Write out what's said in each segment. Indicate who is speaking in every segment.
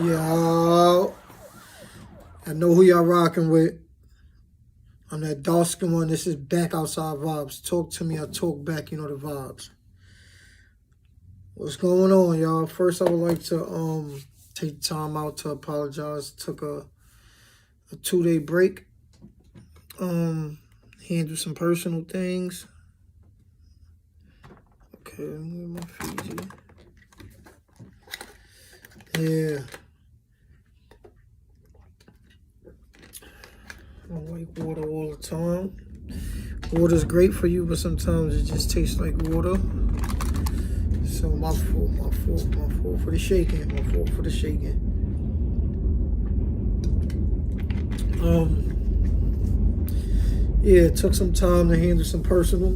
Speaker 1: Yo, I know who y'all rocking with. I'm that dark skin one. This is Back Outside Vibes. Talk to me, I talk back. You know the vibes. What's going on, y'all? First, I would like to take time out to apologize. Took a 2-day break. Handle some personal things. Okay, let me get my Fiji. Yeah. I don't like water all the time. Water's great for you, but sometimes it just tastes like water. So my fault for the shaking. Yeah, it took some time to handle some personal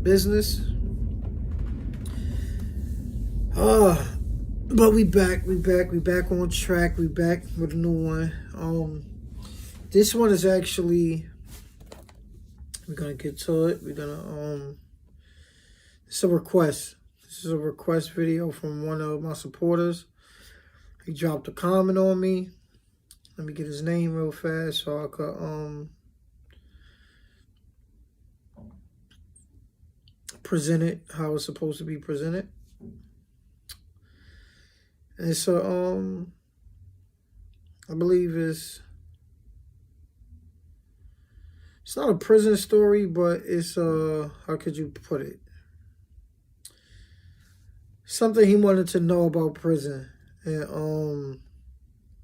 Speaker 1: business. But we back on track. We back with a new one. This one is actually, we're gonna get to it. It's a request. This is a request video from one of my supporters. He dropped a comment on me. Let me get his name real fast so I could present it how it's supposed to be presented. And it's I believe it's not a prison story, but it's how could you put it? Something he wanted to know about prison and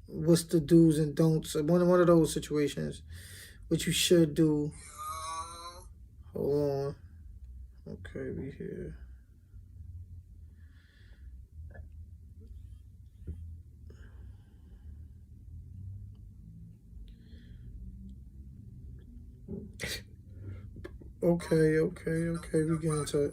Speaker 1: what's the do's and don'ts. One of those situations, what you should do. Hold on. Okay, we here. Okay, we get into it.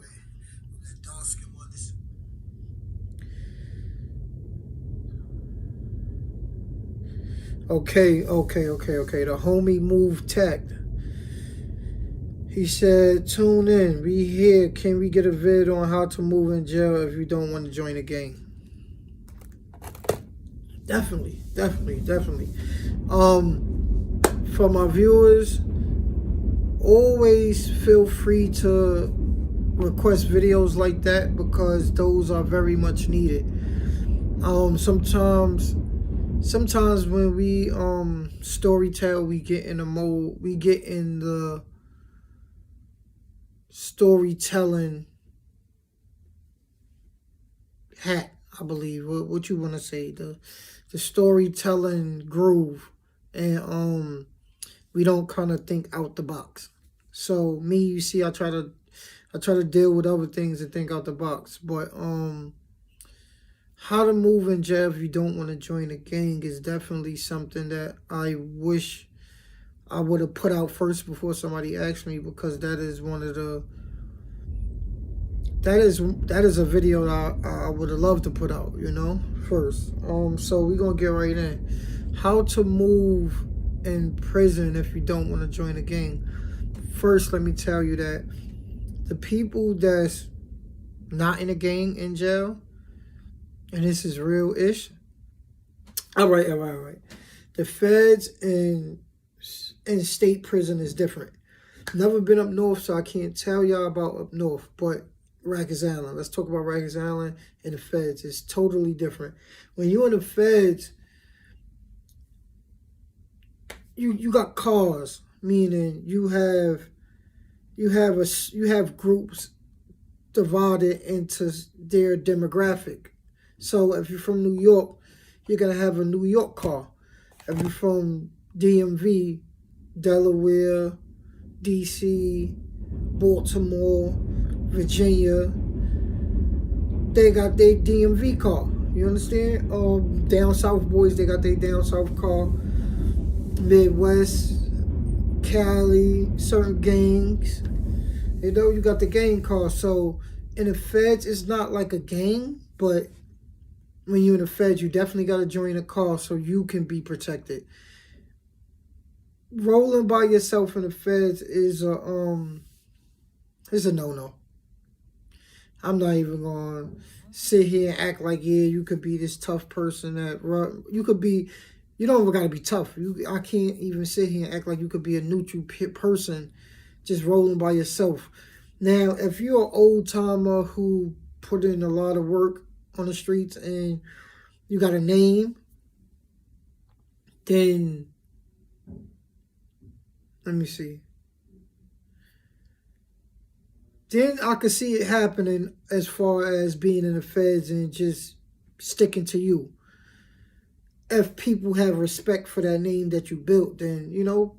Speaker 1: Okay. The homie Move Tech. He said, tune in. We here. Can we get a vid on how to move in jail if you don't want to join a gang? Definitely. For my viewers, always feel free to request videos like that because those are very much needed. Sometimes when we storytell, we get in the mode, we get in the storytelling hat, I believe. What you want to say, the storytelling groove, and we don't kind of think out the box. So me, you see, I try to deal with other things and think out the box. But how to move in jail if you don't want to join a gang is definitely something that I wish I would have put out first before somebody asked me, because that is one of the that is a video that I would have loved to put out, first. So we're gonna get right in. How to move in prison if you don't want to join a gang. First, let me tell you that the people that's not in a gang in jail, and this is real-ish. All right. The feds in state prison is different. Never been up north, so I can't tell y'all about up north, but Rikers Island. Let's talk about Rikers Island and the feds. It's totally different. When you're in the feds, you got cars, meaning you have groups divided into their demographic. So if you're from New York, you're gonna have a New York car. If you're from DMV, Delaware, DC, Baltimore, Virginia, they got their DMV car. You understand? Down south boys, they got their down south car. Midwest, Cali, certain gangs, you got the gang car. So in the feds, it's not like a gang, but when you're in the feds, you definitely got to join a car so you can be protected. Rolling by yourself in the feds is a no-no. I'm not even going to sit here and act like, yeah, you could be this tough person that run. You could be, you don't even gotta be tough. I can't even sit here and act like you could be a neutral person just rolling by yourself. Now, if you're an old timer who put in a lot of work on the streets and you got a name, then let me see. Then I could see it happening as far as being in the feds and just sticking to you. If people have respect for that name that you built, then, you know,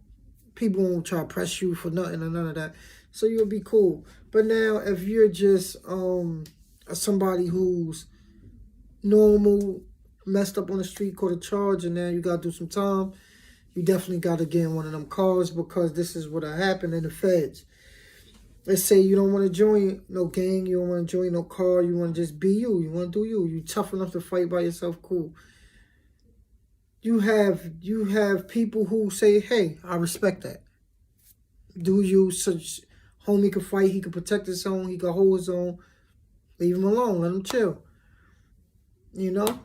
Speaker 1: people won't try to press you for nothing or none of that. So you'll be cool. But now if you're just somebody who's normal, messed up on the street, caught a charge, and now you got to do some time, you definitely got to get in one of them cars, because this is what happened in the feds. Let's say you don't want to join no gang, you don't want to join no car, you want to just be you, you want to do you. You tough enough to fight by yourself, cool. You have people who say, hey, I respect that. Do you, such homie can fight, he can protect his own, he can hold his own. Leave him alone, let him chill. You know?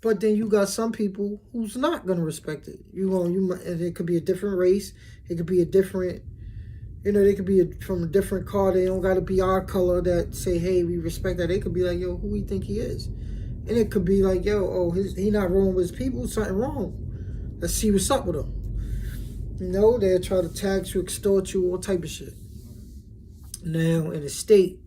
Speaker 1: But then you got some people who's not gonna respect it. It could be a different race, it could be a different, you know, they could be from a different car. They don't gotta be our color that say, hey, we respect that. They could be like, yo, who we think he is? And it could be like, yo, oh, he not rolling with his people, something wrong. Let's see what's up with him. You know, they'll try to tax you, extort you, all type of shit. Now, in the state,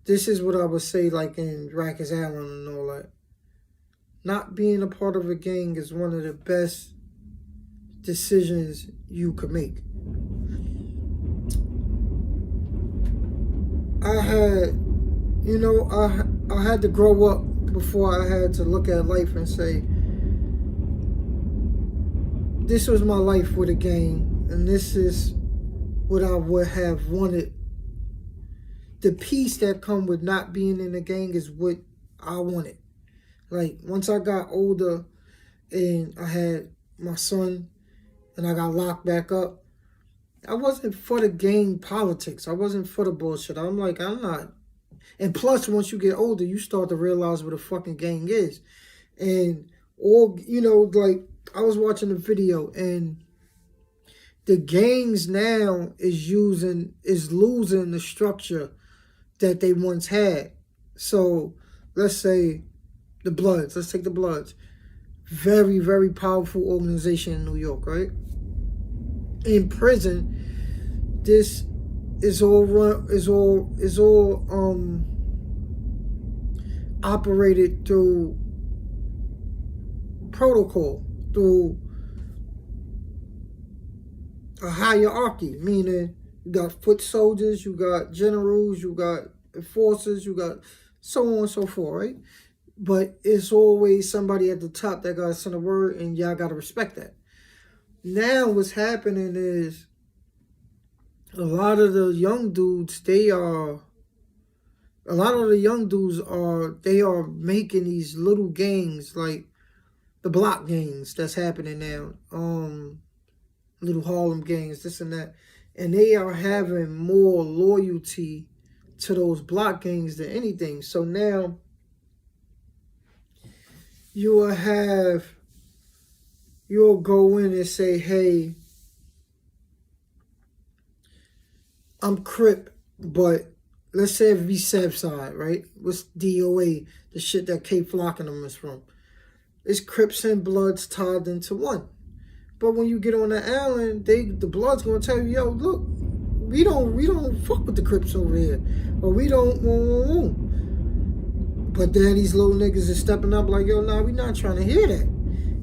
Speaker 1: this is what I would say, like in Rikers Island and all that. Not being a part of a gang is one of the best decisions you could make. I had to grow up before I had to look at life and say, this was my life with a gang, and this is what I would have wanted. The peace that come with not being in a gang is what I wanted. Like, once I got older and I had my son and I got locked back up, I wasn't for the gang politics. I wasn't for the bullshit. I'm not. And plus, once you get older, you start to realize what a fucking gang is. And, like, I was watching a video, and the gangs now is losing the structure that they once had. So, let's say the Bloods. Let's take the Bloods. Very, very powerful organization in New York, right? In prison, this is all operated through protocol, through a hierarchy, meaning you got foot soldiers, you got generals, you got enforcers, you got so on and so forth, right? But it's always somebody at the top that got to send a word, and y'all got to respect that. Now what's happening is a lot of the young dudes, they are making these little gangs, like the block gangs that's happening now. Little Harlem gangs, this and that. And they are having more loyalty to those block gangs than anything. So now you'll go in and say, hey, I'm Crip, but let's say if we Southside, right? What's DOA, the shit that K Flock and them is from? It's Crips and Bloods tied into one. But when you get on the island, the Bloods gonna tell you, yo, look, we don't fuck with the Crips over here, or we don't. But then these little niggas is stepping up like, yo, nah, we not trying to hear that.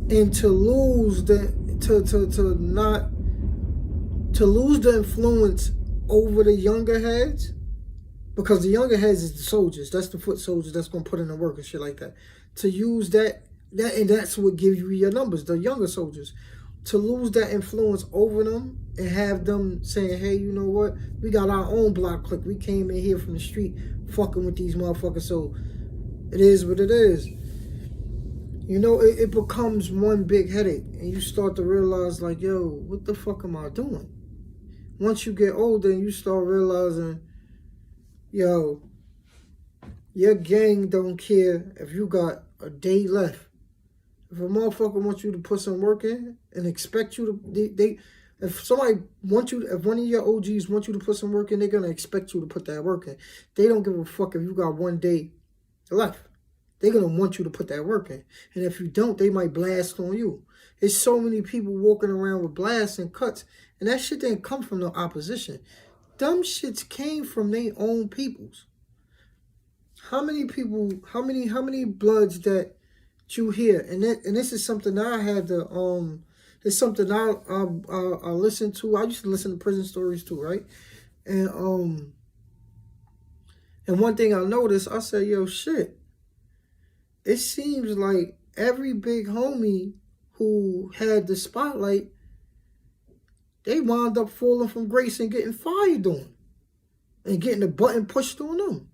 Speaker 1: And to lose the influence over the younger heads, because the younger heads is the soldiers. That's the foot soldiers that's gonna put in the work and shit like that. To use that and that's what gives you your numbers, the younger soldiers. To lose that influence over them and have them saying, hey, you know what? We got our own block clique. We came in here from the street fucking with these motherfuckers, so it is what it is. You know, it becomes one big headache, and you start to realize, like, yo, what the fuck am I doing? Once you get older and you start realizing, yo, Your gang don't care if you got a day left. If a motherfucker wants you to put some work in and expect you to, if somebody wants you, if one of your OGs wants you to put some work in, they're gonna expect you to put that work in. They don't give a fuck if you got one day left. They're gonna want you to put that work in, and if you don't, they might blast on you. There's so many people walking around with blasts and cuts, and that shit didn't come from the opposition. Dumb shits came from their own peoples. How many people? How many bloods that you hear? And this is something that I had to It's something I listen to. I used to listen to prison stories too, right? And one thing I noticed, I said, yo, shit. It seems like every big homie who had the spotlight, they wound up falling from grace and getting fired on, and getting the button pushed on them.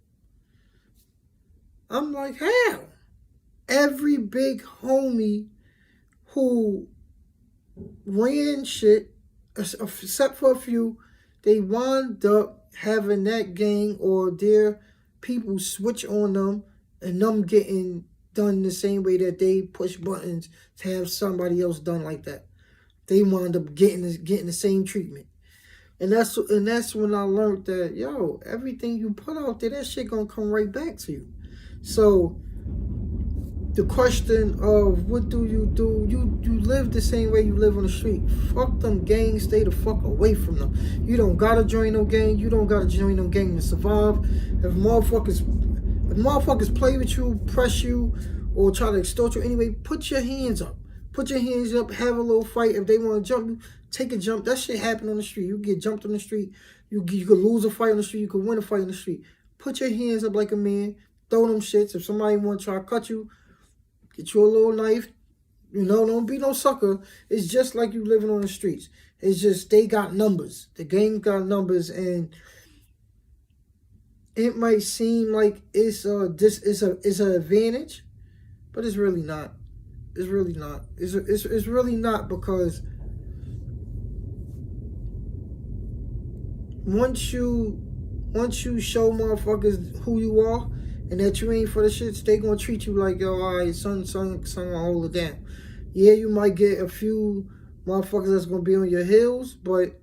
Speaker 1: I'm like, how? Every big homie who ran shit, except for a few, they wound up having that gang or their people switch on them, and them getting done the same way that they push buttons to have somebody else done like that. They wound up getting the same treatment. And that's when I learned that, yo, everything you put out there, that shit gonna come right back to you. So the question of what do, you live the same way you live on the street. Fuck them gangs, stay the fuck away from them. You don't gotta join no gang, you don't gotta join no gang to survive. If motherfuckers play with you, press you, or try to extort you anyway, put your hands up. Put your hands up, have a little fight. If they want to jump you, take a jump. That shit happen on the street. You get jumped on the street. You could lose a fight on the street. You could win a fight on the street. Put your hands up like a man. Throw them shits. If somebody want to try to cut you, get you a little knife. You know, don't be no sucker. It's just like you living on the streets. It's just they got numbers. The gang got numbers, and it might seem like it's an advantage, but it's really not. It's really not. It's really not, because once you show motherfuckers who you are and that you ain't for the shits, they gonna treat you like, yo, all right, son, gonna hold it down. Yeah, you might get a few motherfuckers that's gonna be on your heels, but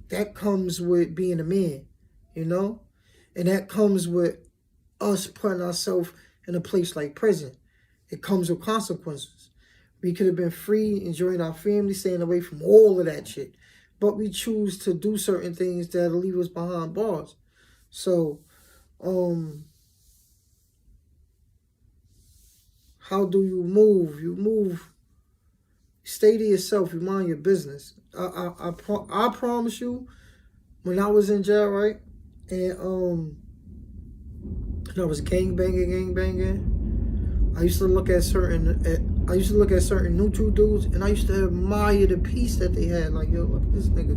Speaker 1: that comes with being a man, you know? And that comes with us putting ourselves in a place like prison. It comes with consequences. We could have been free, enjoying our family, staying away from all of that shit. But we choose to do certain things that'll leave us behind bars. So, how do you move? You move, stay to yourself, you mind your business. I promise you, when I was in jail, right? And I was gangbanging. I used to look at certain neutral dudes, and I used to admire the peace that they had. Like, yo, look at this nigga.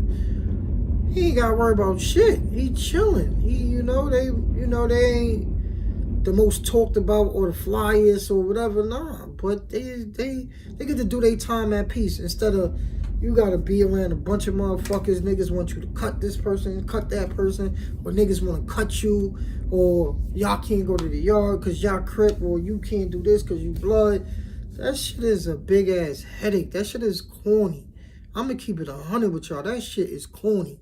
Speaker 1: He ain't got to worry about shit. He chilling. They ain't the most talked about or the flyest or whatever. Nah, but they get to do their time at peace, instead of you gotta be around a bunch of motherfuckers. Niggas want you to cut this person, cut that person, or niggas want to cut you, or y'all can't go to the yard because y'all crip, or you can't do this because you blood. That shit is a big ass headache. That shit is corny. I'm gonna keep it 100 with y'all. That shit is corny.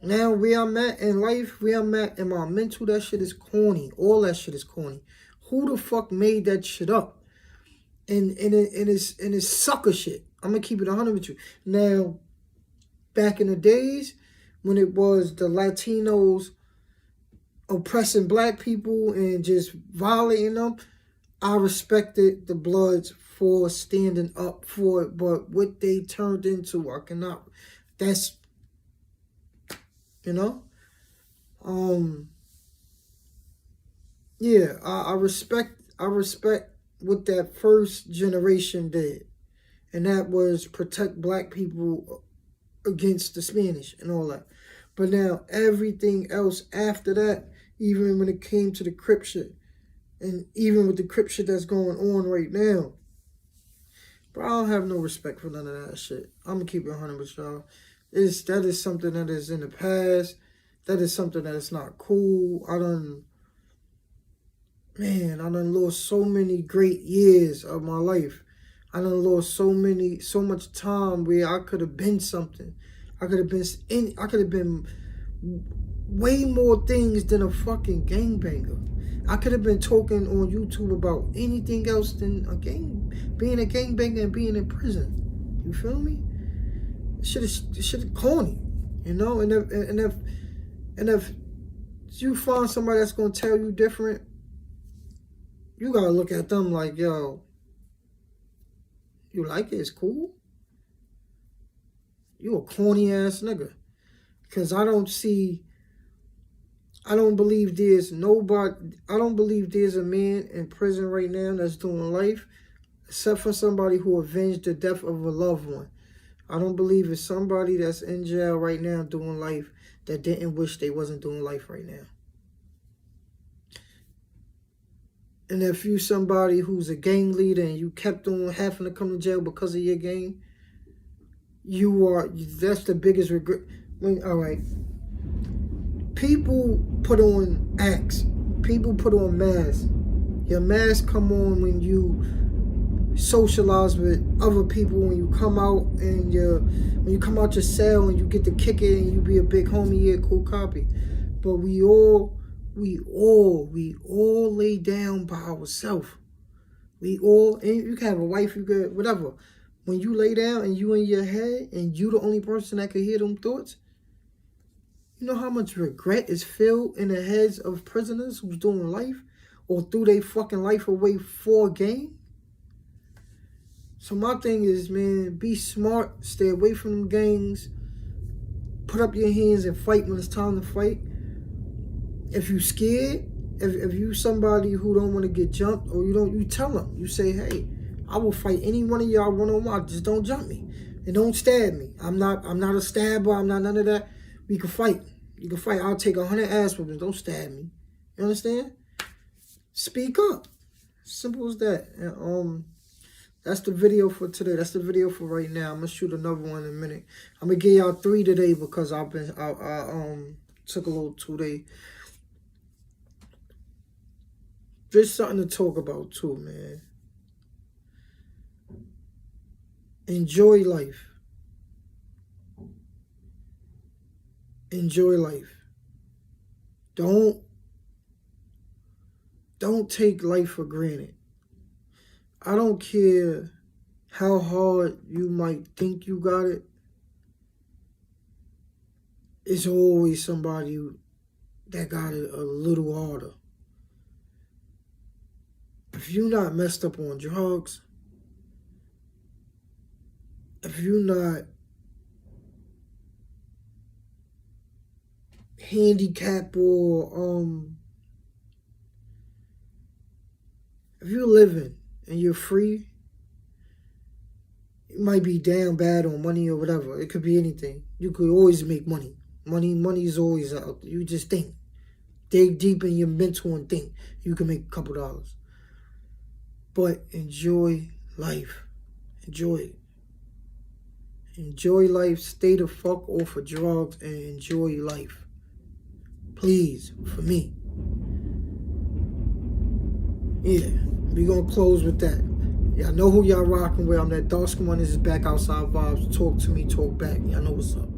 Speaker 1: Now, where I'm at in life, where I'm at in my mental, that shit is corny. All that shit is corny. Who the fuck made that shit up? And it's sucker shit. I'm going to keep it 100 with you. Now, back in the days when it was the Latinos oppressing black people and just violating them, I respected the Bloods for standing up for it. But what they turned into, I cannot. That's, yeah, I respect what that first generation did. And that was protect black people against the Spanish and all that. But now everything else after that, even when it came to the Crip shit, and even with the Crip shit that's going on right now, bro, I don't have no respect for none of that shit. I'm going to keep it 100 with y'all. That is something that is in the past. That is something that is not cool. Man, I done lost so many great years of my life. I done lost so much time where I could have been something. I could have been way more things than a fucking gangbanger. I could have been talking on YouTube about anything else than being a gangbanger and being in prison. You feel me? Shit is corny, you know. And if you find somebody that's gonna tell you different, you gotta look at them like, yo, you like it? It's cool. You a corny ass nigga. Cause I don't believe there's a man in prison right now that's doing life, except for somebody who avenged the death of a loved one. I don't believe it's somebody that's in jail right now doing life that didn't wish they wasn't doing life right now. And if you somebody who's a gang leader and you kept on having to come to jail because of your gang, that's the biggest regret. All right. People put on acts. People put on masks. Your mask come on when you socialize with other people, when you come out your cell and you get to kick it and you be a big homie, yeah, cool copy. But we all lay down by ourselves. And you can have a wife, you could, whatever. When you lay down and you in your head and you the only person that can hear them thoughts, you know how much regret is filled in the heads of prisoners who's doing life or threw their fucking life away for a game? So my thing is, man, be smart, stay away from them gangs, put up your hands and fight when it's time to fight. If you scared, if you somebody who don't want to get jumped, or you tell them, you say, hey, I will fight any one of y'all one-on-one, just don't jump me and don't stab me. I'm not a stabber, I'm not none of that. We can fight. You can fight. I'll take 100 ass whoopings. Don't stab me. You understand? Speak up. Simple as that. And, that's the video for today. That's the video for right now. I'm gonna shoot another one in a minute. I'm gonna give y'all 3 today because I took a little 2 day. Just something to talk about too, man. Enjoy life. Enjoy life. Don't take life for granted. I don't care how hard you might think you got it. It's always somebody that got it a little harder. If you're not messed up on drugs, if you're not handicapped or if you're living and you're free, you might be down bad on money or whatever. It could be anything. You could always make money. Money is always out. You just think. Dig deep in your mental and think. You can make a couple dollars. But enjoy life. Enjoy it. Enjoy life. Stay the fuck off of drugs and enjoy life. Please, for me. Yeah, we gonna close with that. Y'all know who y'all rocking with. I'm that dark skin one. This is Back Outside Vibes. Talk to me, talk back. Y'all know what's up.